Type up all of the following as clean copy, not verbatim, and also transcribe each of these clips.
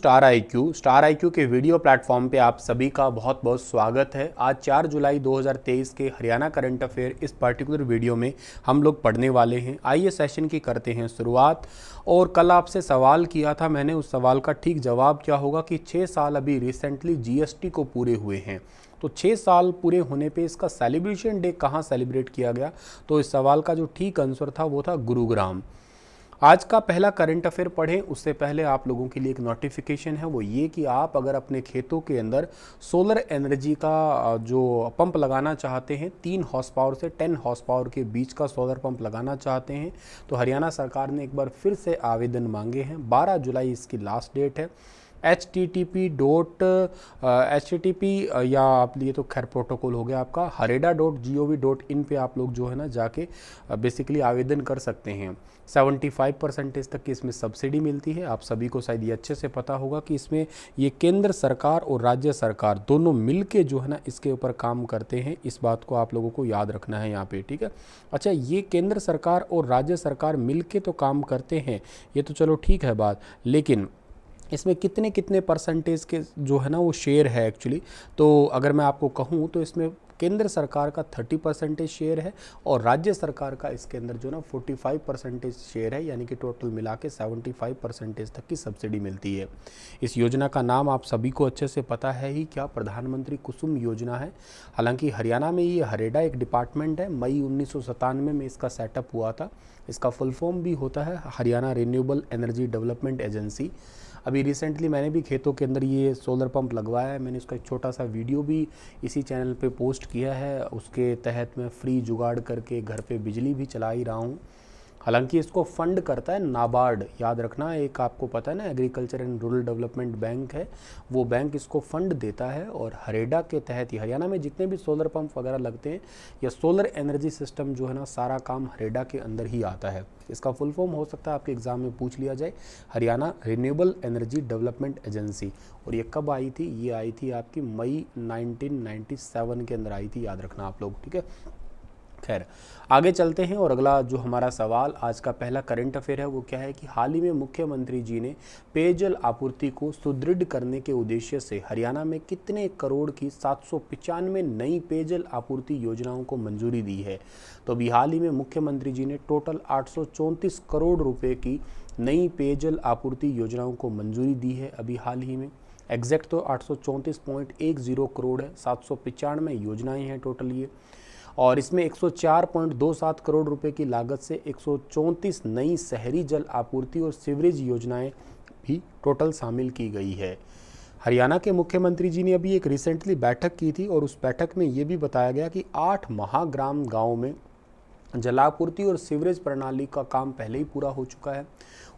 Star I Q के video platform पे आप सभी का बहुत बहुत स्वागत है। आज 4 जुलाई 2023 के हरियाणा करंट अफेयर इस पर्टिकुलर वीडियो में हम लोग पढ़ने वाले हैं। आइए सेशन की करते हैं शुरुआत। और कल आपसे सवाल किया था मैंने, उस सवाल का ठीक जवाब क्या होगा कि 6 साल अभी रिसेंटली जीएसटी को पूरे हुए हैं, तो 6 साल पूरे होने पे इसका सेलिब्रेशन डे कहाँ सेलिब्रेट किया गया। तो इस सवाल का जो ठीक आंसर था वो था गुरुग्राम। आज का पहला करंट अफेयर पढ़ें उससे पहले आप लोगों के लिए एक नोटिफिकेशन है, वो ये कि आप अगर अपने खेतों के अंदर सोलर एनर्जी का जो पंप लगाना चाहते हैं, 3 हॉर्स पावर से 10 हॉर्स पावर के बीच का सोलर पंप लगाना चाहते हैं, तो हरियाणा सरकार ने एक बार फिर से आवेदन मांगे हैं। 12 जुलाई इसकी लास्ट डेट है। http या आप लिए तो खैर प्रोटोकॉल हो गया आपका, hareda.gov.in पे आप लोग जो है ना जाके बेसिकली आवेदन कर सकते हैं। 75% तक की इसमें सब्सिडी मिलती है। आप सभी को शायद ये अच्छे से पता होगा कि इसमें ये केंद्र सरकार और राज्य सरकार दोनों मिल के जो है ना इसके ऊपर काम करते हैं। इस बात को आप लोगों को याद रखना है यहाँ पे, ठीक है। अच्छा, ये केंद्र सरकार और राज्य सरकार मिल के तो काम करते हैं, ये तो चलो ठीक है बात, लेकिन इसमें कितने कितने परसेंटेज के जो है ना वो शेयर है एक्चुअली। तो अगर मैं आपको कहूँ तो इसमें केंद्र सरकार का 30% शेयर है और राज्य सरकार का इसके अंदर जो ना 45% शेयर है, यानी कि टोटल मिला के 75% तक की सब्सिडी मिलती है। इस योजना का नाम आप सभी को अच्छे से पता है ही, क्या प्रधानमंत्री कुसुम योजना है। हालांकि हरियाणा में ये हरेडा एक डिपार्टमेंट है, मई 1997 में इसका सेटअप हुआ था। इसका फुल फॉर्म भी होता है Haryana renewable energy development agency. अभी रिसेंटली मैंने भी खेतों के अंदर ये सोलर पंप लगवाया है, मैंने इसका एक छोटा सा वीडियो भी इसी चैनल पे पोस्ट किया है। उसके तहत मैं फ्री जुगाड़ करके घर पे बिजली भी चला ही रहा हूँ। हालांकि इसको फंड करता है नाबार्ड, याद रखना, एक आपको पता है ना agriculture and rural development bank है, वो बैंक इसको फंड देता है। और हरेडा के तहत ही हरियाणा में जितने भी सोलर पंप वगैरह लगते हैं या सोलर एनर्जी सिस्टम जो है ना, सारा काम हरेडा के अंदर ही आता है। इसका फुल फॉर्म हो सकता है आपके एग्जाम में पूछ लिया जाए, Haryana renewable energy development agency. और ये कब आई थी? ये आई थी आपकी मई 1997 के अंदर आई थी, याद रखना आप लोग, ठीक है। खैर आगे चलते हैं और अगला जो हमारा सवाल आज का पहला करंट अफेयर है वो क्या है कि हाल ही में मुख्यमंत्री जी ने पेयजल आपूर्ति को सुदृढ़ करने के उद्देश्य से हरियाणा में कितने करोड़ की 795 नई पेयजल आपूर्ति योजनाओं को मंजूरी दी है। तो अभी हाल ही में मुख्यमंत्री जी ने टोटल 834 करोड़ रुपए की नई पेयजल आपूर्ति योजनाओं को मंजूरी दी है अभी हाल ही में। एग्जैक्ट तो 834.10 करोड़ है, 795 योजनाएं हैं टोटल ये। और इसमें 104.27 करोड़ रुपए की लागत से 134 नई शहरी जल आपूर्ति और सीवरेज योजनाएं भी टोटल शामिल की गई है। हरियाणा के मुख्यमंत्री जी ने अभी एक रिसेंटली बैठक की थी और उस बैठक में ये भी बताया गया कि 8 महाग्राम गाँव में जलापूर्ति और सीवरेज प्रणाली का काम पहले ही पूरा हो चुका है।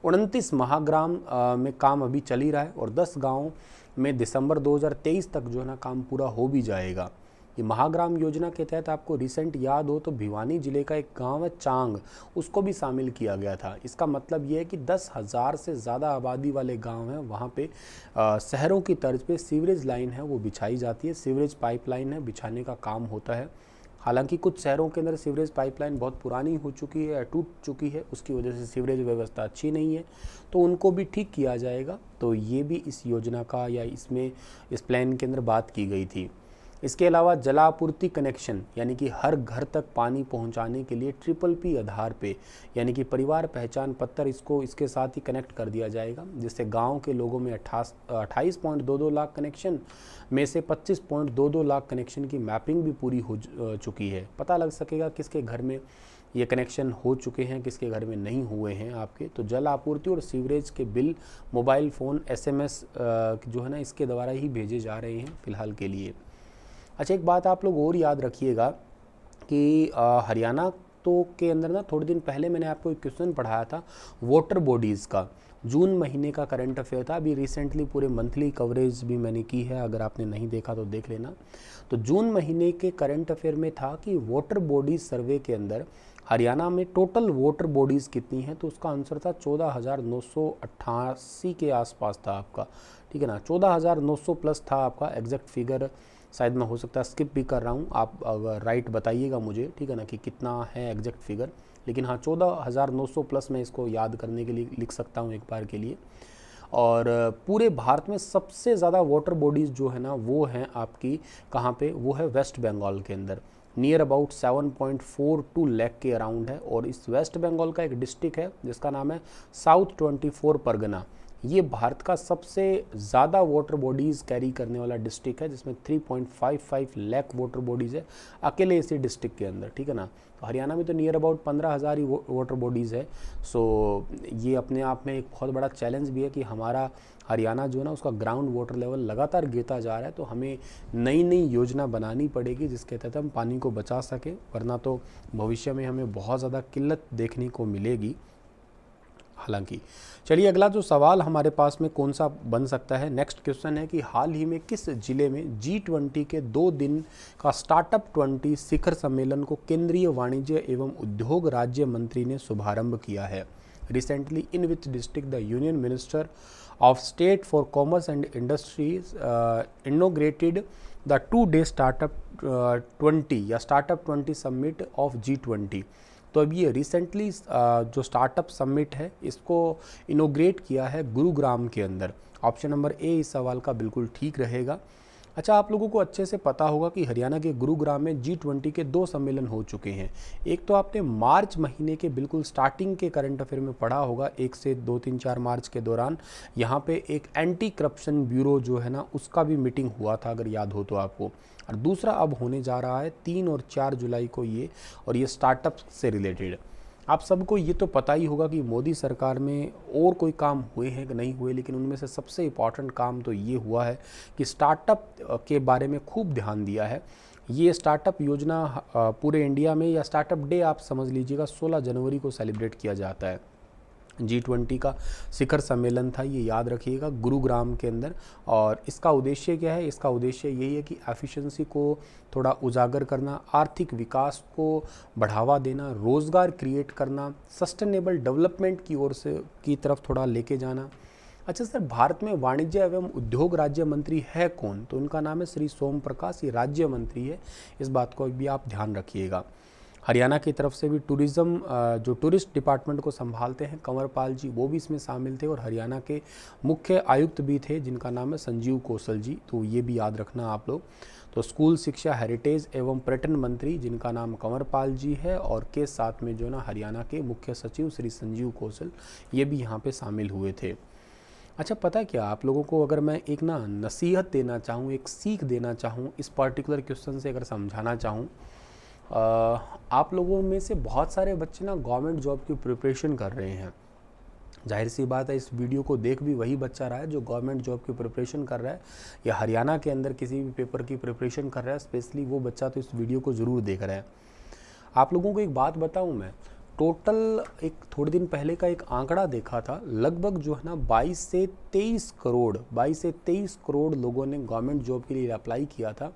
29 महाग्राम में काम अभी चल ही रहा है और 10 गाँव में दिसंबर 2023 तक जो है ना काम पूरा हो भी जाएगा। ये महाग्राम योजना के तहत आपको रिसेंट याद हो तो भिवानी जिले का एक गांव है चांग, उसको भी शामिल किया गया था। इसका मतलब ये है कि 10,000 से ज़्यादा आबादी वाले गांव हैं, वहाँ पे शहरों की तर्ज पे सीवरेज लाइन है वो बिछाई जाती है, सीवरेज पाइपलाइन है बिछाने का काम होता है। हालांकि कुछ शहरों के अंदर सीवरेज पाइपलाइन बहुत पुरानी हो चुकी है या टूट चुकी है, उसकी वजह से सीवरेज व्यवस्था अच्छी नहीं है, तो उनको भी ठीक किया जाएगा। तो ये भी इस योजना का या इसमें इस प्लान के अंदर बात की गई थी। इसके अलावा जलापूर्ति कनेक्शन यानी कि हर घर तक पानी पहुंचाने के लिए PPP आधार पे यानी कि परिवार पहचान पत्र इसको इसके साथ ही कनेक्ट कर दिया जाएगा, जिससे गांव के लोगों में 28.22 लाख कनेक्शन में से 25.22 लाख कनेक्शन की मैपिंग भी पूरी हो चुकी है। पता लग सकेगा किसके घर में ये कनेक्शन हो चुके हैं, किसके घर में नहीं हुए हैं आपके। तो जल आपूर्ति और सीवरेज के बिल मोबाइल फ़ोन SMS जो है ना इसके द्वारा ही भेजे जा रहे हैं फ़िलहाल के लिए। अच्छा, एक बात आप लोग और याद रखिएगा कि हरियाणा तो के अंदर ना थोड़े दिन पहले मैंने आपको एक क्वेश्चन पढ़ाया था वाटर बॉडीज़ का, जून महीने का करंट अफेयर था। अभी रिसेंटली पूरे मंथली कवरेज भी मैंने की है, अगर आपने नहीं देखा तो देख लेना। तो जून महीने के करंट अफेयर में था कि वाटर बॉडीज सर्वे के अंदर हरियाणा में टोटल वाटर बॉडीज़ कितनी हैं, तो उसका आंसर था 14,988 के आसपास था आपका, ठीक है ना। 14,900 प्लस था आपका, एग्जैक्ट फिगर शायद मैं हो सकता है स्किप भी कर रहा हूँ, आप अगर राइट बताइएगा मुझे, ठीक है ना, कि कितना है एग्जैक्ट फिगर। लेकिन हाँ 14,900 प्लस मैं इसको याद करने के लिए लिख सकता हूँ एक बार के लिए। और पूरे भारत में सबसे ज़्यादा वाटर बॉडीज़ जो है ना वो हैं आपकी कहाँ पे, वो है वेस्ट बंगाल के अंदर, नियर अबाउट 7.42 लाख के अराउंड है। और इस वेस्ट बंगाल का एक डिस्ट्रिक्ट है जिसका नाम है साउथ 24 परगना। ये भारत का सबसे ज़्यादा वाटर बॉडीज़ कैरी करने वाला डिस्ट्रिक्ट है, जिसमें 3.55 लाख वाटर बॉडीज़ है अकेले इसी डिस्ट्रिक्ट के अंदर, ठीक है ना। तो हरियाणा में तो near about 15,000 he water bodies है। सो ये अपने आप में एक बहुत बड़ा चैलेंज भी है कि हमारा हरियाणा जो है ना उसका ग्राउंड वाटर लेवल लगातार गिरता जा रहा है। तो हमें नई नई योजना बनानी पड़ेगी जिसके तहत हम पानी को बचा सकें, वरना तो भविष्य में हमें बहुत ज़्यादा किल्लत देखने को मिलेगी। हालांकि चलिए अगला जो सवाल हमारे पास में कौन सा बन सकता है, नेक्स्ट क्वेश्चन है कि हाल ही में किस जिले में G20 के 2 दिन का स्टार्टअप 20 शिखर सम्मेलन को केंद्रीय वाणिज्य एवं उद्योग राज्य मंत्री ने शुभारंभ किया है। Recently in which district the union minister of state for commerce and industries inaugurated the 2-day startup 20 या स्टार्टअप 20 समिट ऑफ G20। तो अब ये रिसेंटली जो स्टार्टअप समिट है इसको इनोग्रेट किया है गुरुग्राम के अंदर। ऑप्शन नंबर ए इस सवाल का बिल्कुल ठीक रहेगा। अच्छा, आप लोगों को अच्छे से पता होगा कि हरियाणा के गुरुग्राम में G20 के 2 सम्मेलन हो चुके हैं। एक तो आपने मार्च महीने के बिल्कुल स्टार्टिंग के करंट अफेयर में पढ़ा होगा, 1 से 2, 3, 4 मार्च के दौरान यहाँ पे एक एंटी करप्शन ब्यूरो जो है ना उसका भी मीटिंग हुआ था, अगर याद हो तो आपको। और दूसरा अब होने जा रहा है 3 और 4 जुलाई को ये, और ये स्टार्टअप से रिलेटेड। आप सबको ये तो पता ही होगा कि मोदी सरकार में और कोई काम हुए हैं कि नहीं हुए, लेकिन उनमें से सबसे इम्पॉर्टेंट काम तो ये हुआ है कि स्टार्टअप के बारे में खूब ध्यान दिया है। ये स्टार्टअप योजना पूरे इंडिया में, या स्टार्टअप डे आप समझ लीजिएगा, 16 जनवरी को सेलिब्रेट किया जाता है। G20 का शिखर सम्मेलन था, ये याद रखिएगा, गुरुग्राम के अंदर। और इसका उद्देश्य क्या है? इसका उद्देश्य यही है कि एफिशिएंसी को थोड़ा उजागर करना, आर्थिक विकास को बढ़ावा देना, रोज़गार क्रिएट करना, सस्टेनेबल डेवलपमेंट की ओर से की तरफ थोड़ा लेके जाना। अच्छा सर, भारत में वाणिज्य एवं उद्योग राज्य मंत्री है कौन? तो उनका नाम है श्री सोम प्रकाश, ये राज्य मंत्री है, इस बात को भी आप ध्यान रखिएगा। हरियाणा की तरफ से भी टूरिज़्म जो टूरिस्ट डिपार्टमेंट को संभालते हैं कंवरपाल जी, वो भी इसमें शामिल थे। और हरियाणा के मुख्य आयुक्त भी थे जिनका नाम है संजीव कौशल जी, तो ये भी याद रखना आप लोग। तो स्कूल शिक्षा, हेरिटेज एवं पर्यटन मंत्री जिनका नाम कंवरपाल जी है, और के साथ में जो ना हरियाणा के मुख्य सचिव श्री संजीव कौशल, ये भी यहाँ पे शामिल हुए थे। अच्छा, पता है क्या आप लोगों को, अगर मैं एक ना नसीहत देना चाहूँ, एक सीख देना चाहूँ, इस पर्टिकुलर क्वेश्चन से अगर समझाना चाहूँ, आप लोगों में से बहुत सारे बच्चे ना गवर्नमेंट जॉब की प्रिपरेशन कर रहे हैं। जाहिर सी बात है, इस वीडियो को देख भी वही बच्चा रहा है जो गवर्नमेंट जॉब की प्रिपरेशन कर रहा है, या हरियाणा के अंदर किसी भी पेपर की प्रिपरेशन कर रहा है, स्पेशली वो बच्चा तो इस वीडियो को ज़रूर देख रहा है। आप लोगों को एक बात बताऊं, मैं टोटल एक थोड़े दिन पहले का एक आंकड़ा देखा था, लगभग जो है ना 22 से 23 करोड़ लोगों ने गवर्नमेंट जॉब के लिए अप्लाई किया था।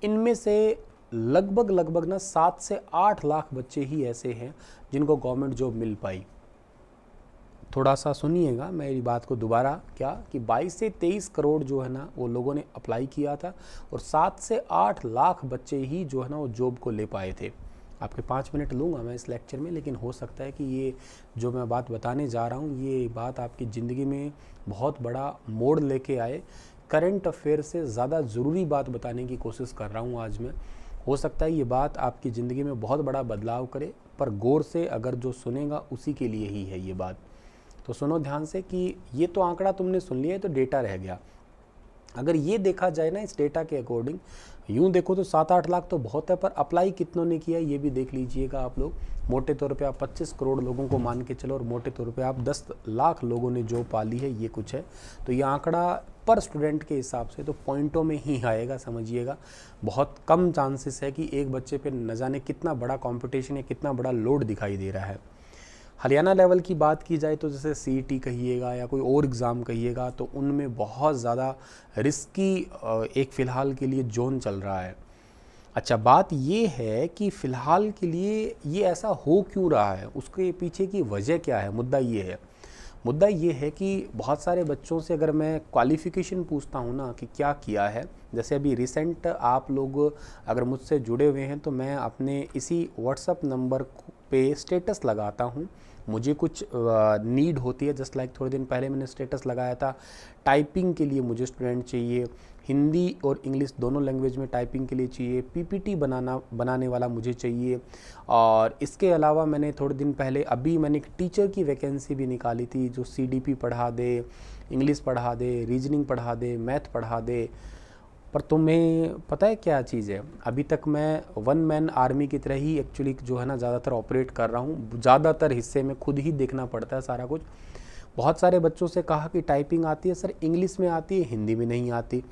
इनमें से लगभग ना 7 से 8 लाख बच्चे ही ऐसे हैं जिनको गवर्नमेंट जॉब मिल पाई। थोड़ा सा सुनिएगा मेरी बात को दोबारा, क्या कि 22 से 23 करोड़ जो है ना वो लोगों ने अप्लाई किया था, और 7 से 8 लाख बच्चे ही जो है ना वो जॉब को ले पाए थे। आपके 5 मिनट लूँगा मैं इस लेक्चर में, लेकिन हो सकता है कि ये जो मैं बात बताने जा रहा हूँ ये बात आपकी ज़िंदगी में बहुत बड़ा मोड़ लेके आए। करंट अफेयर से ज़्यादा ज़रूरी बात बताने की कोशिश कर रहा हूँ आज मैं। हो सकता है ये बात आपकी ज़िंदगी में बहुत बड़ा बदलाव करे, पर गौर से अगर जो सुनेगा उसी के लिए ही है ये बात। तो सुनो ध्यान से कि ये तो आंकड़ा तुमने सुन लिया है, तो डेटा रह गया। अगर ये देखा जाए ना इस डेटा के अकॉर्डिंग, यूँ देखो तो 7-8 लाख तो बहुत है, पर अप्लाई कितनों ने किया ये भी देख लीजिएगा आप लोग। मोटे तौर पे आप 25 करोड़ लोगों को मान के चलो, और मोटे तौर पे आप 10 लाख लोगों ने जॉब पा ली है, ये कुछ है। तो ये आंकड़ा पर स्टूडेंट के हिसाब से तो पॉइंटों में ही आएगा, समझिएगा। बहुत कम चांसेस है कि एक बच्चे पे न जाने कितना बड़ा कंपटीशन या कितना बड़ा लोड दिखाई दे रहा है। हरियाणा लेवल की बात की जाए तो जैसे CET कहिएगा या कोई और एग्ज़ाम कहिएगा, तो उनमें बहुत ज़्यादा रिस्की एक फ़िलहाल के लिए जोन चल रहा है। अच्छा, बात ये है कि फ़िलहाल के लिए ये ऐसा हो क्यों रहा है, उसके पीछे की वजह क्या है। मुद्दा ये है कि बहुत सारे बच्चों से अगर मैं क्वालिफ़िकेशन पूछता हूँ ना कि क्या किया है, जैसे अभी रिसेंट आप लोग अगर मुझसे जुड़े हुए हैं तो मैं अपने इसी व्हाट्सएप नंबर पे स्टेटस लगाता हूँ मुझे कुछ नीड होती है, जस्ट लाइक थोड़े दिन पहले मैंने स्टेटस लगाया था, टाइपिंग के लिए मुझे स्टूडेंट चाहिए, हिंदी और इंग्लिश दोनों लैंग्वेज में टाइपिंग के लिए चाहिए, पीपीटी बनाने वाला मुझे चाहिए। और इसके अलावा मैंने थोड़े दिन पहले अभी मैंने एक टीचर की वैकेंसी भी निकाली थी, जो सीडीपी पढ़ा दे, इंग्लिश पढ़ा दे, रीजनिंग पढ़ा दे, मैथ पढ़ा दे। पर तुम्हें पता है क्या चीज़ है, अभी तक मैं वन मैन आर्मी की तरह ही एक्चुअली जो है ना ज़्यादातर ऑपरेट कर रहा हूँ। ज़्यादातर हिस्से में खुद ही देखना पड़ता है सारा कुछ। बहुत सारे बच्चों से कहा कि टाइपिंग आती है सर, इंग्लिश में आती है, हिंदी में नहीं आती,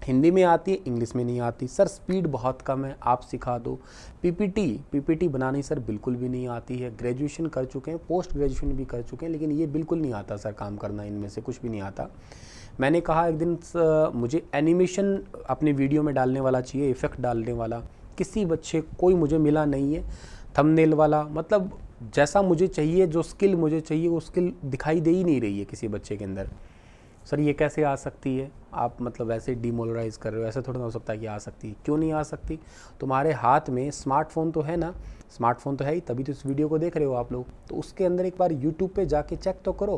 हिंदी में आती है, इंग्लिश में नहीं आती सर, स्पीड बहुत कम है, आप सिखा दो। पीपीटी बनानी सर बिल्कुल भी नहीं आती है, ग्रेजुएशन कर चुके हैं, पोस्ट ग्रेजुएशन भी कर चुके हैं, लेकिन ये बिल्कुल नहीं आता सर, काम करना इनमें से कुछ भी नहीं आता। मैंने कहा एक दिन मुझे एनिमेशन अपने वीडियो में डालने वाला चाहिए, इफ़ेक्ट डालने वाला, किसी बच्चे कोई मुझे मिला नहीं है, थंबनेल वाला, मतलब जैसा मुझे चाहिए, जो स्किल मुझे चाहिए वो स्किल दिखाई दे ही नहीं रही है किसी बच्चे के अंदर। सर ये कैसे आ सकती है, आप मतलब ऐसे डिमोरलाइज़ कर रहे हो, ऐसा थोड़ा ना हो सकता है कि आ सकती है। क्यों नहीं आ सकती, तुम्हारे हाथ में स्मार्टफोन तो है ना, स्मार्टफोन तो है ही, तभी तो इस वीडियो को देख रहे हो आप लोग। तो उसके अंदर एक बार यूट्यूब पे जाके चेक तो करो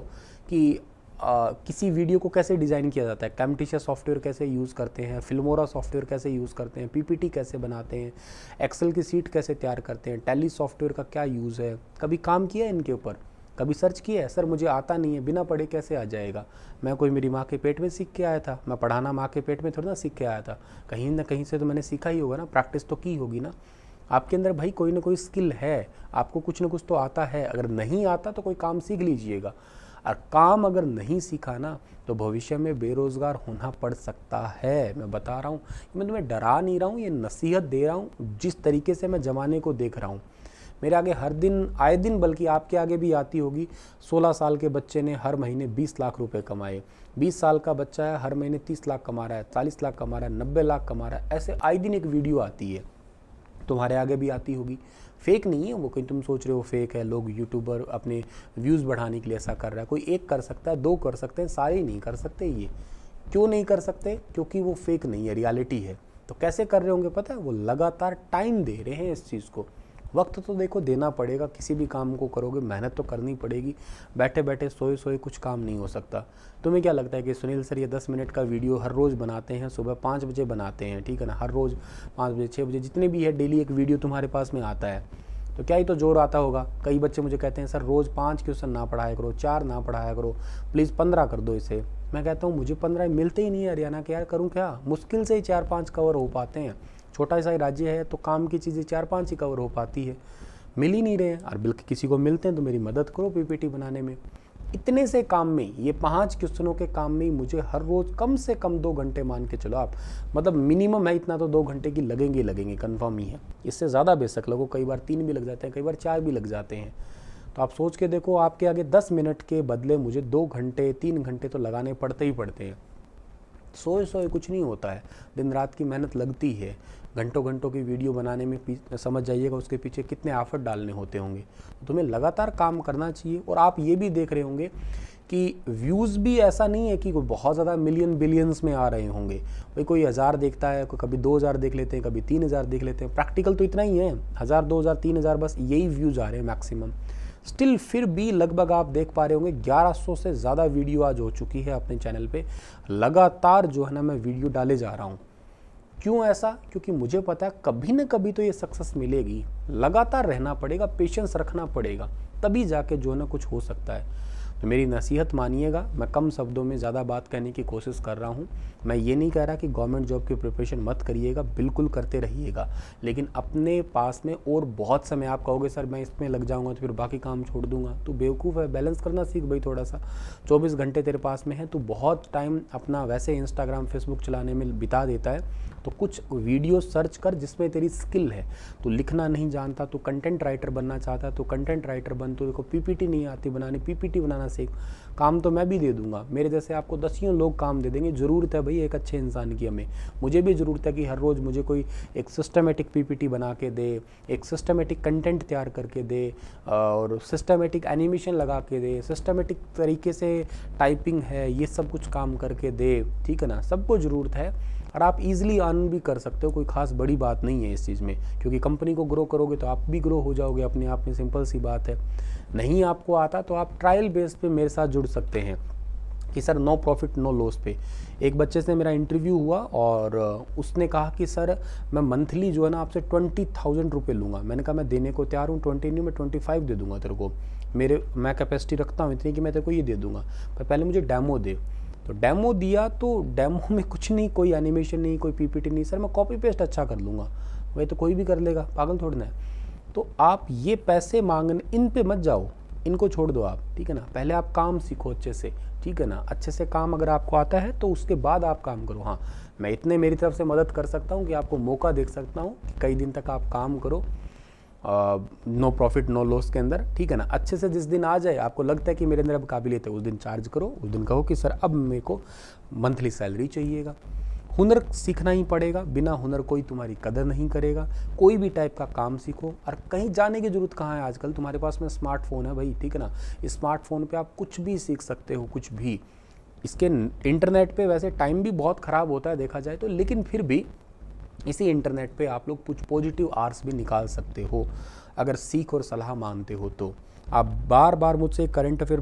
कि किसी वीडियो को कैसे डिज़ाइन किया जाता है, कैमटिशा सॉफ्टवेयर कैसे यूज़ करते हैं, फिल्मोरा सॉफ्टवेयर कैसे यूज़ करते हैं, पीपीटी कैसे बनाते हैं, एक्सेल की सीट कैसे तैयार करते हैं, टैली सॉफ्टवेयर का क्या यूज़ है, कभी काम किया है इनके ऊपर, कभी सर्च किया है। सर मुझे आता नहीं है, बिना पढ़े कैसे आ जाएगा, मैं कोई मेरी माँ के पेट में सीख के आया था, मैं पढ़ाना माँ के पेट में थोड़ा ना सीख के आया था, कहीं ना कहीं से तो मैंने सीखा ही होगा ना, प्रैक्टिस तो की होगी ना। आपके अंदर भाई कोई ना कोई स्किल है, आपको कुछ ना कुछ तो आता है। अगर नहीं आता तो कोई काम सीख लीजिएगा, और काम अगर नहीं सीखा ना तो भविष्य में बेरोज़गार होना पड़ सकता है। मैं बता रहा हूँ, मैं तुम्हें डरा नहीं रहा हूँ, ये नसीहत दे रहा हूँ जिस तरीके से मैं ज़माने को देख रहा हूँ। मेरे आगे हर दिन आए दिन, बल्कि आपके आगे भी आती होगी, 16 साल के बच्चे ने हर महीने 20 लाख रुपए कमाए, 20 साल का बच्चा है हर महीने 30 लाख कमा रहा है, 40 लाख कमा रहा है, 90 लाख कमा रहा है, ऐसे आए दिन एक वीडियो आती है, तुम्हारे आगे भी आती होगी। फेक नहीं है वो, कहीं तुम सोच रहे हो फेक है, लोग यूट्यूबर अपने व्यूज़ बढ़ाने के लिए ऐसा कर रहा है। कोई एक कर सकता है, दो कर सकते हैं, सारे नहीं कर सकते। ये क्यों नहीं कर सकते, क्योंकि वो फेक नहीं है, रियलिटी है। तो कैसे कर रहे होंगे पता है, वो लगातार टाइम दे रहे हैं इस चीज़ को। वक्त तो देखो देना पड़ेगा, किसी भी काम को करोगे मेहनत तो करनी पड़ेगी। बैठे बैठे सोए सोए कुछ काम नहीं हो सकता। तुम्हें क्या लगता है कि सुनील सर ये 10 मिनट का वीडियो हर रोज़ बनाते हैं, सुबह 5 बजे बनाते हैं, ठीक है ना, हर रोज़ 5 बजे 6 बजे जितने भी है डेली एक वीडियो तुम्हारे पास में आता है, तो क्या ही तो जोर आता होगा। कई बच्चे मुझे कहते हैं सर रोज़ 5 क्वेश्चन ना पढ़ाया करो, 4 ना पढ़ाया करो, प्लीज़ 15 कर दो इसे। मैं कहता हूँ मुझे 15 मिलते ही नहीं है हरियाणा के, यार करूँ क्या, मुश्किल से ही 4-5 कवर हो पाते हैं। छोटा सा ही राज्य है तो काम की चीज़ें 4-5 ही कवर हो पाती है, मिल ही नहीं रहे हैं। और बल्कि किसी को मिलते हैं तो मेरी मदद करो पीपीटी बनाने में। इतने से काम में, ये 5 क्वेश्चनों के काम में ही मुझे हर रोज़ कम से कम 2 घंटे मान के चलो आप, मतलब मिनिमम है इतना तो 2 घंटे की लगेंगे कन्फर्म ही है। इससे ज़्यादा बेशक लगो, कई बार 3 भी लग जाते हैं, कई बार 4 भी लग जाते हैं। तो आप सोच के देखो, आपके आगे 10 मिनट के बदले मुझे 2 घंटे 3 घंटे तो लगाने पड़ते ही पड़ते हैं। सोए सोए कुछ नहीं होता है, दिन रात की मेहनत लगती है। घंटों घंटों की वीडियो बनाने में समझ जाइएगा उसके पीछे कितने एफर्ट डालने होते होंगे। तो तुम्हें लगातार काम करना चाहिए। और आप ये भी देख रहे होंगे कि व्यूज़ भी ऐसा नहीं है कि कोई बहुत ज़्यादा मिलियन बिलियंस में आ रहे होंगे। भाई कोई 1000 देखता है, कोई कभी 2000 देख लेते हैं, कभी 3000 देख लेते हैं। प्रैक्टिकल तो इतना ही है, 1000 2000 3000 बस यही व्यूज़ आ रहे हैं मैक्सिमम। स्टिल फिर भी लगभग आप देख पा रहे होंगे 1100 से ज़्यादा वीडियो आज हो चुकी है अपने चैनल पे। लगातार जो है ना मैं वीडियो डाले जा रहा हूँ। क्यों ऐसा, क्योंकि मुझे पता है कभी ना कभी तो ये सक्सेस मिलेगी। लगातार रहना पड़ेगा, पेशेंस रखना पड़ेगा, तभी जाके जो है ना कुछ हो सकता है। तो मेरी नसीहत मानिएगा, मैं कम शब्दों में ज़्यादा बात कहने की कोशिश कर रहा हूँ। मैं ये नहीं कह रहा कि गवर्नमेंट जॉब की प्रिपरेशन मत करिएगा, बिल्कुल करते रहिएगा, लेकिन अपने पास में और बहुत समय। आप कहोगे सर मैं इसमें लग जाऊँगा तो फिर बाकी काम छोड़ दूंगा, तो बेवकूफ़ है। बैलेंस करना सीख भाई थोड़ा सा। 24 घंटे तेरे पास में है, तो बहुत टाइम अपना वैसे इंस्टाग्राम फेसबुक चलाने में बिता देता है, तो कुछ वीडियो सर्च कर जिसमें तेरी स्किल है। तो लिखना नहीं जानता, तो कंटेंट राइटर बनना चाहता है तो कंटेंट राइटर बन। तो देखो पीपीटी नहीं आती बनाने, पीपीटी बनाना सीख। काम तो मैं भी दे दूंगा, मेरे जैसे आपको दसियों लोग काम दे देंगे। ज़रूरत है भाई एक अच्छे इंसान की हमें। मुझे भी ज़रूरत है कि हर रोज़ मुझे कोई एक सिस्टमेटिक पीपीटी बना के दे, एक सिस्टमेटिक कंटेंट तैयार करके दे, और सिस्टमेटिक एनिमेशन लगा के दे, सिस्टमेटिक तरीके से टाइपिंग है ये सब कुछ काम करके दे, ठीक है ना। सबको ज़रूरत है, और आप इजीली अर्न भी कर सकते हो, कोई खास बड़ी बात नहीं है इस चीज़ में, क्योंकि कंपनी को ग्रो करोगे तो आप भी ग्रो हो जाओगे अपने आप में, सिंपल सी बात है। नहीं आपको आता तो आप ट्रायल बेस पे मेरे साथ जुड़ सकते हैं कि sir no profit no loss पे। एक बच्चे से मेरा इंटरव्यू हुआ और उसने कहा कि सर मैं मंथली जो है ना आपसे 20,000 रुपये लूँगा। मैंने कहा मैं देने को तैयार हूँ, 20 नहीं मैं 25 दे दूँगा तेरे को, मैं कैपेसिटी रखता हूँ इतनी कि मैं तेरे को ये दे दूँगा, पर पहले मुझे डेमो दे। तो डेमो दिया, तो डेमो में कुछ नहीं, कोई एनिमेशन नहीं, कोई पीपीटी नहीं, सर मैं कॉपी पेस्ट अच्छा कर लूँगा। वही तो कोई भी कर लेगा, पागल थोड़ी ना है। तो आप ये पैसे मांगने इन पे मत जाओ, इनको छोड़ दो आप, ठीक है ना। पहले आप काम सीखो अच्छे से, ठीक है ना। अच्छे से काम अगर आपको आता है तो उसके बाद आप काम करो। हाँ, मैं इतने मेरी तरफ से मदद कर सकता हूँ कि आपको मौका देख सकता हूँ कि कई दिन तक आप काम करो नो प्रॉफिट नो लॉस के अंदर, ठीक है ना। अच्छे से जिस दिन आ जाए आपको लगता है कि मेरे अंदर अब काबिलियत है, उस दिन चार्ज करो, उस दिन कहो कि सर अब मेरे को मंथली सैलरी चाहिएगा। हुनर सीखना ही पड़ेगा, बिना हुनर कोई तुम्हारी कदर नहीं करेगा। कोई भी टाइप का काम सीखो, और कहीं जाने की ज़रूरत कहाँ है आजकल, तुम्हारे पास में स्मार्टफोन है भाई, ठीक है ना। स्मार्टफोन पे आप कुछ भी सीख सकते हो, कुछ भी। इसके इंटरनेट पे वैसे टाइम भी बहुत ख़राब होता है देखा जाए तो, लेकिन फिर भी इसी इंटरनेट पे आप लोग कुछ पॉजिटिव आर्स भी निकाल सकते हो अगर सीख और सलाह मानते हो तो। आप बार बार मुझसे करंट अफेयर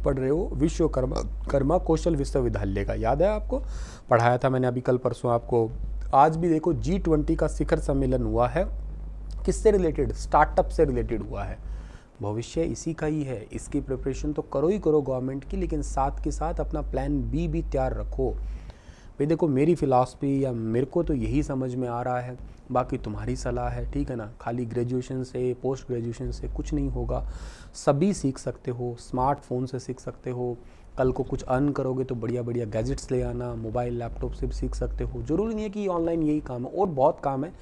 पढ़ रहे हो, विश्वकर्मा कौशल विश्वविद्यालय का, याद है आपको, पढ़ाया था मैंने अभी कल परसों आपको। आज भी देखो G20 का शिखर सम्मेलन हुआ है, किससे रिलेटेड, स्टार्टअप से रिलेटेड हुआ है। भविष्य इसी का ही है, इसकी प्रिपरेशन तो करो ही करो गवर्नमेंट की, लेकिन साथ के साथ अपना प्लान बी भी तैयार रखो। भाई देखो मेरी फ़िलासफ़ी या मेरे को तो यही समझ में आ रहा है, बाकी तुम्हारी सलाह है, ठीक है ना। खाली ग्रेजुएशन से पोस्ट ग्रेजुएशन से कुछ नहीं होगा, सभी सीख सकते हो, स्मार्टफोन से सीख सकते हो। कल को कुछ अर्न करोगे तो बढ़िया बढ़िया गैजेट्स ले आना, मोबाइल लैपटॉप से भी सीख सकते हो। ज़रूरी नहीं है कि ऑनलाइन यही काम है, और बहुत काम है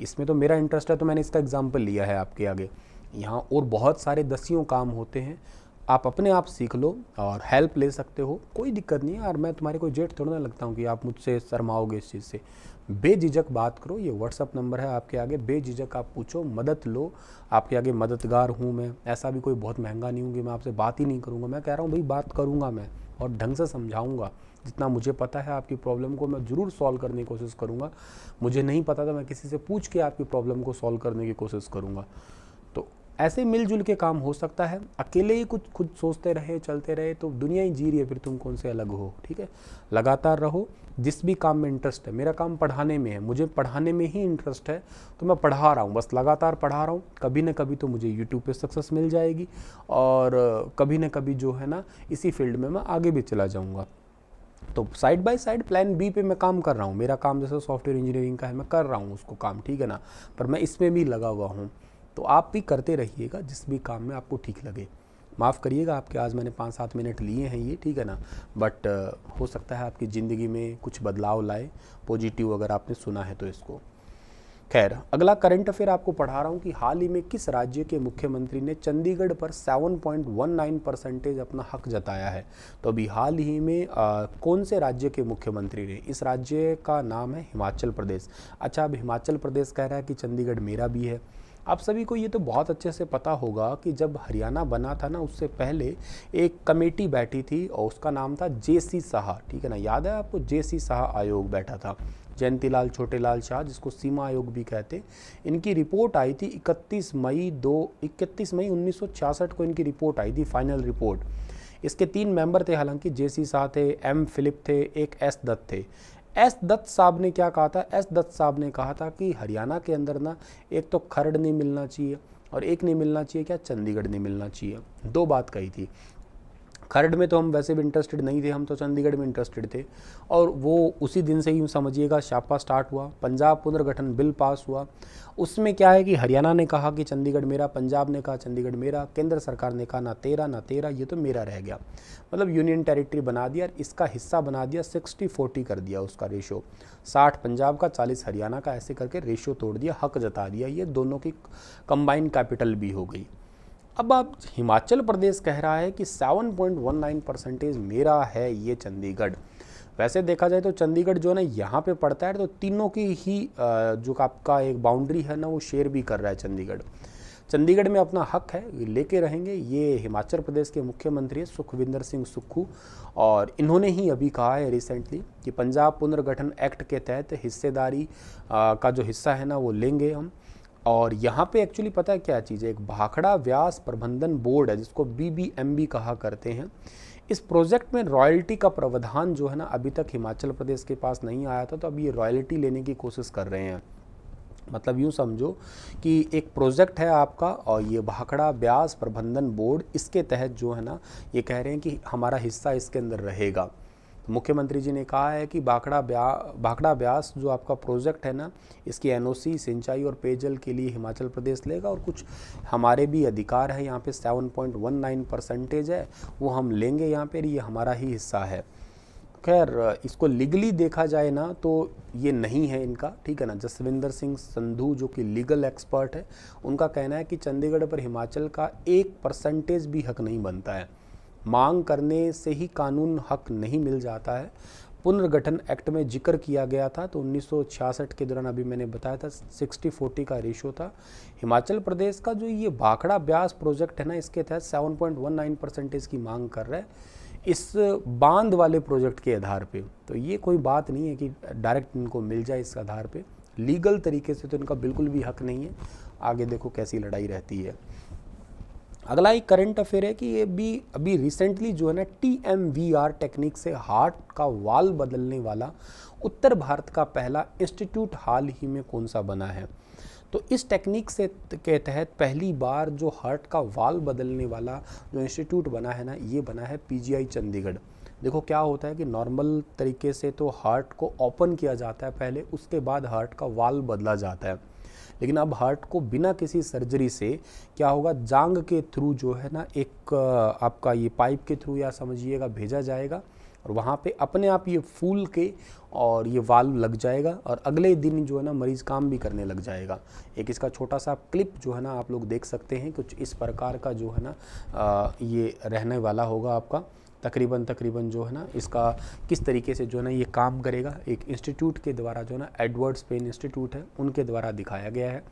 इसमें। तो मेरा इंटरेस्ट है तो मैंने इसका एग्जाम्पल लिया है आपके आगे। यहाँ और बहुत सारे दसियों काम होते हैं, आप अपने आप सीख लो और हेल्प ले सकते हो, कोई दिक्कत नहीं है। और मैं तुम्हारे कोई जेठ थोड़ा ना लगता हूँ कि आप मुझसे शर्माओगे इस चीज़ से। बेझिझक बात करो, ये व्हाट्सअप नंबर है आपके आगे, बेझिझक आप पूछो, मदद लो। आपके आगे मददगार हूँ मैं, ऐसा भी कोई बहुत महंगा नहीं हूँ कि मैं आपसे बात ही नहीं करूँगा। मैं कह रहा हूँ भाई बात करूँगा मैं, और ढंग से समझाऊँगा। जितना मुझे पता है आपकी प्रॉब्लम को मैं ज़रूर सॉल्व करने की कोशिश करूँगा। मुझे नहीं पता था, मैं किसी से पूछ के आपकी प्रॉब्लम को सॉल्व करने की कोशिश करूँगा। तो ऐसे मिलजुल के काम हो सकता है। अकेले ही कुछ खुद सोचते रहे चलते रहे तो दुनिया ही जी रही है, फिर तुम कौन से अलग हो, ठीक है। लगातार रहो, जिस भी काम में इंटरेस्ट है। मेरा काम पढ़ाने में है, मुझे पढ़ाने में ही इंटरेस्ट है, तो मैं पढ़ा रहा हूँ, बस लगातार पढ़ा रहा हूँ। कभी ना कभी तो मुझे यूट्यूब पे सक्सेस मिल जाएगी, और कभी ना कभी जो है ना इसी फील्ड में मैं आगे भी चला जाऊँगा। तो side by side plan B पे मैं काम कर रहा हूँ। मेरा काम जैसे सॉफ्टवेयर इंजीनियरिंग का है, मैं कर रहा हूँ उसको काम, ठीक है ना, पर मैं इसमें भी लगा हुआ हूँ। तो आप भी करते रहिएगा जिस भी काम में आपको ठीक लगे। माफ़ करिएगा आपके आज मैंने 5-7 मिनट लिए हैं ये, ठीक है ना, बट हो सकता है आपकी ज़िंदगी में कुछ बदलाव लाए पॉजिटिव, अगर आपने सुना है तो इसको। खैर, अगला करंट अफेयर आपको पढ़ा रहा हूँ कि हाल ही में किस राज्य के मुख्यमंत्री ने चंडीगढ़ पर 7.19% अपना हक जताया है। तो अभी हाल ही में कौन से राज्य के मुख्यमंत्री ने, इस राज्य का नाम है हिमाचल प्रदेश। अच्छा, अब हिमाचल प्रदेश कह रहा है कि चंडीगढ़ मेरा भी है। आप सभी को ये तो बहुत अच्छे से पता होगा कि जब हरियाणा बना था ना, उससे पहले एक कमेटी बैठी थी और उसका नाम था JC शाह, ठीक है ना, याद है आपको, JC शाह आयोग बैठा था, जयंतीलाल छोटेलाल शाह, जिसको सीमा आयोग भी कहते। इनकी रिपोर्ट आई थी 31 मई 1966 को इनकी रिपोर्ट आई थी, फाइनल रिपोर्ट। इसके 3 मेंबर थे, हालांकि JC शाह थे, M फिलिप थे, एक S दत्त थे। एस दत्त साहब ने क्या कहा था, एस दत्त साहब ने कहा था कि हरियाणा के अंदर ना एक तो खरड़ नहीं मिलना चाहिए, और एक नहीं मिलना चाहिए क्या, चंडीगढ़ नहीं मिलना चाहिए। 2 बात कही थी। खरड़ में तो हम वैसे भी इंटरेस्टेड नहीं थे, हम तो चंडीगढ़ में इंटरेस्टेड थे, और वो उसी दिन से ही समझिएगा छापा स्टार्ट हुआ। पंजाब पुनर्गठन बिल पास हुआ, उसमें क्या है कि हरियाणा ने कहा कि चंडीगढ़ मेरा, पंजाब ने कहा चंडीगढ़ मेरा, केंद्र सरकार ने कहा ना तेरा ये तो मेरा रह गया। मतलब यूनियन टेरिटरी बना दिया, इसका हिस्सा बना दिया, 60-40 कर दिया उसका रेशो, 60 पंजाब का 40 हरियाणा का, ऐसे करके रेशो तोड़ दिया, हक जता दिया, ये दोनों की कंबाइंड कैपिटल भी हो गई। अब आप हिमाचल प्रदेश कह रहा है कि 7.19% मेरा है ये चंडीगढ़। वैसे देखा जाए तो चंडीगढ़ जो है ना यहाँ पे पड़ता है, तो तीनों की ही जो आपका एक बाउंड्री है ना वो शेयर भी कर रहा है चंडीगढ़। चंडीगढ़ में अपना हक है, ये लेके रहेंगे। ये हिमाचल प्रदेश के मुख्यमंत्री सुखविंदर सिंह सुक्खू, और इन्होंने ही अभी कहा है रिसेंटली कि पंजाब पुनर्गठन एक्ट के तहत हिस्सेदारी का जो हिस्सा है ना वो लेंगे हम। और यहाँ पे एक्चुअली पता है क्या चीज़ है, एक भाखड़ा व्यास प्रबंधन बोर्ड है जिसको BBMB कहा करते हैं। इस प्रोजेक्ट में रॉयल्टी का प्रावधान जो है ना अभी तक हिमाचल प्रदेश के पास नहीं आया था, तो अभी ये रॉयल्टी लेने की कोशिश कर रहे हैं। मतलब यूँ समझो कि एक प्रोजेक्ट है आपका और ये भाखड़ा ब्यास प्रबंधन बोर्ड, इसके तहत जो है ना ये कह रहे हैं कि हमारा हिस्सा इसके अंदर रहेगा। तो मुख्यमंत्री जी ने कहा है कि भाखड़ा ब्यास जो आपका प्रोजेक्ट है ना, इसकी NOC सिंचाई और पेयजल के लिए हिमाचल प्रदेश लेगा, और कुछ हमारे भी अधिकार है यहाँ पे 7.19% है वो हम लेंगे यहाँ पे, ये हमारा ही हिस्सा है। खैर इसको लीगली देखा जाए ना तो ये नहीं है इनका, ठीक है ना। जसविंदर सिंह संधू जो कि लीगल एक्सपर्ट है, उनका कहना है कि चंडीगढ़ पर हिमाचल का 1% भी हक नहीं बनता है। मांग करने से ही कानून हक नहीं मिल जाता है। पुनर्गठन एक्ट में जिक्र किया गया था, तो 1966 के दौरान अभी मैंने बताया था 60-40 का रेशियो था। हिमाचल प्रदेश का जो ये भाखड़ा ब्यास प्रोजेक्ट है ना, इसके तहत 7.19% की मांग कर रहा है इस बांध वाले प्रोजेक्ट के आधार पे। तो ये कोई बात नहीं है कि डायरेक्ट इनको मिल जाए इस आधार पे, लीगल तरीके से तो इनका बिल्कुल भी हक नहीं है। आगे देखो कैसी लड़ाई रहती है। अगला एक करंट अफेयर है कि ये भी अभी रिसेंटली जो है ना TMVR टेक्निक से हार्ट का वाल बदलने वाला उत्तर भारत का पहला इंस्टीट्यूट हाल ही में कौन सा बना है। तो इस टेक्निक से के तहत पहली बार जो हार्ट का वाल बदलने वाला जो इंस्टीट्यूट बना है ना, ये बना है PGI चंडीगढ़। देखो क्या होता है कि नॉर्मल तरीके से तो हार्ट को ओपन किया जाता है पहले, उसके बाद हार्ट का वाल बदला जाता है। लेकिन अब हार्ट को बिना किसी सर्जरी से क्या होगा, जांग के थ्रू जो है ना एक आपका ये पाइप के थ्रू या समझिएगा भेजा जाएगा, और वहाँ पे अपने आप ये फूल के और ये वाल्व लग जाएगा, और अगले दिन जो है ना मरीज़ काम भी करने लग जाएगा। एक इसका छोटा सा क्लिप जो है ना आप लोग देख सकते हैं, कुछ इस प्रकार का जो है ना ये रहने वाला होगा आपका। तकरीबन जो है ना इसका किस तरीके से जो है ना ये काम करेगा, एक इंस्टीट्यूट के द्वारा जो है ना एडवर्ड स्पेन इंस्टीट्यूट है उनके द्वारा दिखाया गया है।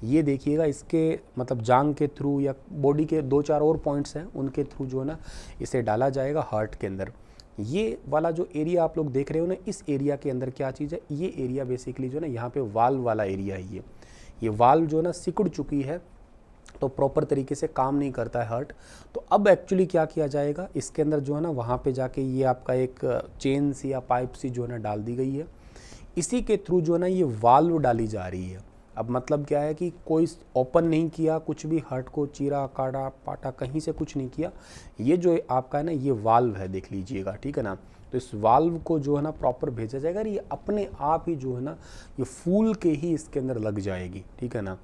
ये देखिएगा, इसके मतलब जांग के थ्रू या बॉडी के 2-4 और पॉइंट्स हैं, उनके थ्रू जो है ना इसे डाला जाएगा हार्ट के अंदर। ये वाला जो एरिया आप लोग देख रहे हो ना, इस एरिया के अंदर क्या चीज़ है, ये एरिया बेसिकली जो है ना यहाँ पे वाल्व वाला एरिया है। ये वाल्व जो है ना सिकुड़ चुकी है, तो प्रॉपर तरीके से काम नहीं करता है हार्ट। तो अब एक्चुअली क्या किया जाएगा, इसके अंदर जो है ना वहाँ पे जाके ये आपका एक चेन सी या पाइप सी जो है ना डाल दी गई है, इसी के थ्रू जो है ना ये वाल्व डाली जा रही है। अब मतलब क्या है कि कोई ओपन नहीं किया, कुछ भी हार्ट को चीरा काटा पाटा कहीं से कुछ नहीं किया, ये जो आपका है ना ये वाल्व है, देख लीजिएगा, ठीक है ना। तो इस वाल्व को जो है ना प्रॉपर भेजा जाएगा, और ये अपने आप ही जो है ना ये फूल के ही इसके अंदर लग जाएगी, ठीक है ना।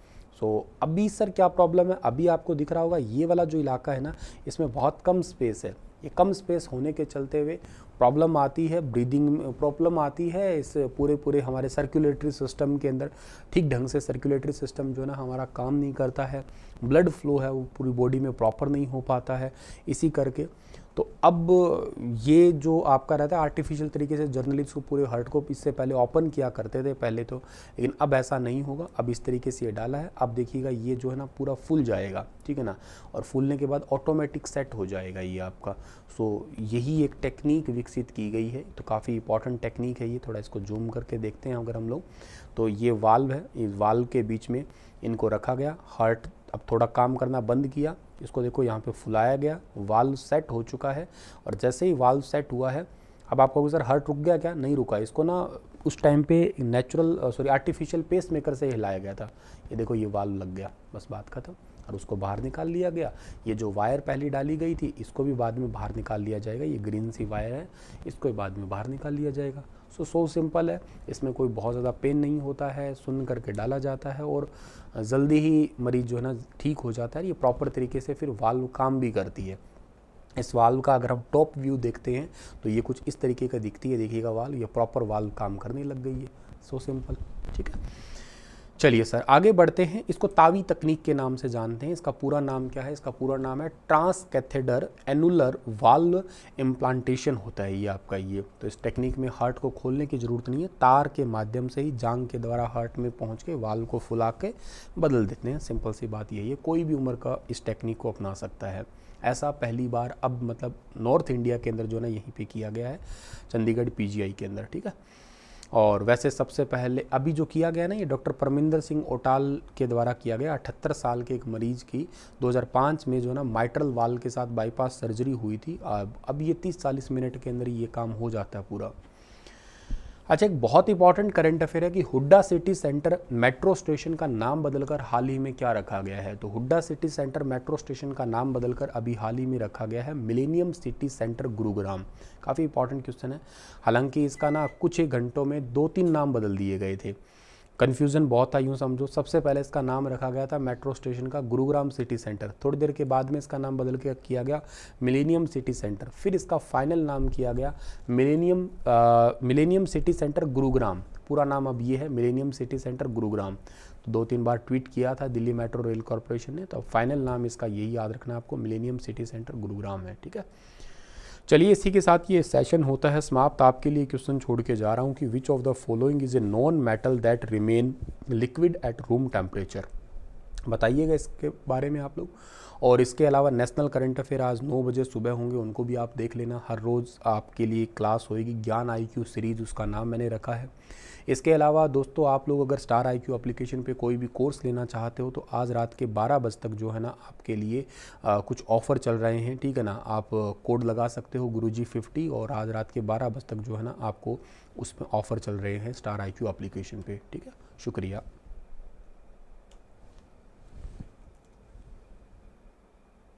अभी सर क्या प्रॉब्लम है, अभी आपको दिख रहा होगा ये वाला जो इलाका है ना, इसमें बहुत कम स्पेस है। ये कम स्पेस होने के चलते हुए प्रॉब्लम आती है, ब्रीदिंग में प्रॉब्लम आती है, इस पूरे हमारे सर्कुलेटरी सिस्टम के अंदर ठीक ढंग से सर्कुलेटरी सिस्टम जो है ना हमारा काम नहीं करता है, ब्लड फ्लो है वो पूरी बॉडी में प्रॉपर नहीं हो पाता है इसी करके। तो अब ये जो आपका रहता है आर्टिफिशियल तरीके से जर्नलिस्ट को पूरे हार्ट को इससे पहले ओपन किया करते थे पहले तो, लेकिन अब ऐसा नहीं होगा। अब इस तरीके से ये डाला है, अब देखिएगा ये जो है ना पूरा फूल जाएगा, ठीक है ना, और फूलने के बाद ऑटोमेटिक सेट हो जाएगा ये आपका। यही एक टेक्निक विकसित की गई है, तो काफ़ी इंपॉर्टेंट टेक्निक है ये। थोड़ा इसको जूम करके देखते हैं अगर हम लोग, तो ये वाल्व है, इस वाल्व के बीच में इनको रखा गया। हार्ट अब थोड़ा काम करना बंद किया, इसको देखो यहाँ पे फुलाया गया, वाल्व सेट हो चुका है। और जैसे ही वाल्व सेट हुआ है, अब आप कहोगे सर हार्ट रुक गया क्या, नहीं रुका। इसको ना उस टाइम पे आर्टिफिशियल पेस मेकर से हिलाया गया था। ये देखो ये वाल्व लग गया, बस बात खत्म, और उसको बाहर निकाल लिया गया। ये जो वायर पहले डाली गई थी इसको भी बाद में बाहर निकाल लिया जाएगा, ये ग्रीन सी वायर है, इसको भी बाद में बाहर निकाल लिया जाएगा। सो सिंपल है, इसमें कोई बहुत ज़्यादा पेन नहीं होता है, सुन करके डाला जाता है और जल्दी ही मरीज़ जो है ना ठीक हो जाता है। ये प्रॉपर तरीके से फिर वाल्व काम भी करती है। इस वाल्व का अगर हम टॉप व्यू देखते हैं तो ये कुछ इस तरीके का दिखती है, देखिएगा वाल्व, ये प्रॉपर वाल्व काम करने लग गई है। सो सिंपल, ठीक है। चलिए सर आगे बढ़ते हैं, इसको तावी तकनीक के नाम से जानते हैं। इसका पूरा नाम क्या है? इसका पूरा नाम है ट्रांस कैथेडर एनुलर वाल्व इम्प्लांटेशन होता है ये आपका ये। तो इस टेक्निक में हार्ट को खोलने की ज़रूरत नहीं है, तार के माध्यम से ही जांग के द्वारा हार्ट में पहुंच के वाल्व को फुला के बदल देते हैं। सिंपल सी बात यही है, कोई भी उम्र का इस टेक्निक को अपना सकता है। ऐसा पहली बार अब मतलब नॉर्थ इंडिया के अंदर जो है ना यहीं पे किया गया है, चंडीगढ़ पीजीआई के अंदर, ठीक है। और वैसे सबसे पहले अभी जो किया गया ना ये डॉक्टर परमिंदर सिंह ओटाल के द्वारा किया गया। 78 साल के एक मरीज की 2005 में जो है ना माइट्रल वाल्व के साथ बाईपास सर्जरी हुई थी। अब ये 30-40 मिनट के अंदर ये काम हो जाता है पूरा। अच्छा, एक बहुत इंपॉर्टेंट करंट अफेयर है कि Hooda city centre metro station का नाम बदलकर हाल ही में क्या रखा गया है? तो Hooda city centre metro station का नाम बदलकर अभी हाल ही में रखा गया है मिलेनियम सिटी सेंटर गुरुग्राम। काफ़ी इंपॉर्टेंट क्वेश्चन है। हालांकि इसका ना कुछ ही घंटों में 2-3 नाम बदल दिए गए थे, कन्फ्यूज़न बहुत था। यूँ समझो, सबसे पहले इसका नाम रखा गया था मेट्रो स्टेशन का गुरुग्राम सिटी सेंटर, थोड़ी देर के बाद में इसका नाम बदल के किया गया मिलेनियम सिटी सेंटर, फिर इसका फाइनल नाम किया गया मिलेनियम सिटी सेंटर गुरुग्राम। पूरा नाम अब ये है मिलेनियम सिटी सेंटर गुरुग्राम। तो 2-3 बार ट्वीट किया था दिल्ली मेट्रो रेल कॉरपोरेशन ने, तो फाइनल नाम इसका यही याद रखना है आपको, मिलेनियम सिटी सेंटर गुरुग्राम है, ठीक है। चलिए इसी के साथ ये सेशन होता है समाप्त। आपके लिए क्वेश्चन छोड़ के जा रहा हूँ कि which of the following is a non metal that remain liquid at room temperature. बताइएगा इसके बारे में आप लोग। और इसके अलावा नेशनल करंट अफेयर आज 9 बजे सुबह होंगे, उनको भी आप देख लेना। हर रोज़ आपके लिए क्लास होएगी, ज्ञान IQ सीरीज़ उसका नाम मैंने रखा है। इसके अलावा दोस्तों आप लोग अगर स्टार IQ एप्लीकेशन पे कोई भी कोर्स लेना चाहते हो तो आज रात के 12 बजे तक जो है ना आपके लिए कुछ ऑफ़र चल रहे हैं, ठीक है ना। आप कोड लगा सकते हो गुरुजी 50 और आज रात के 12 बजे तक जो है ना आपको उसमें ऑफ़र चल रहे हैं स्टार IQ एप्लीकेशन पे, ठीक है। शुक्रिया।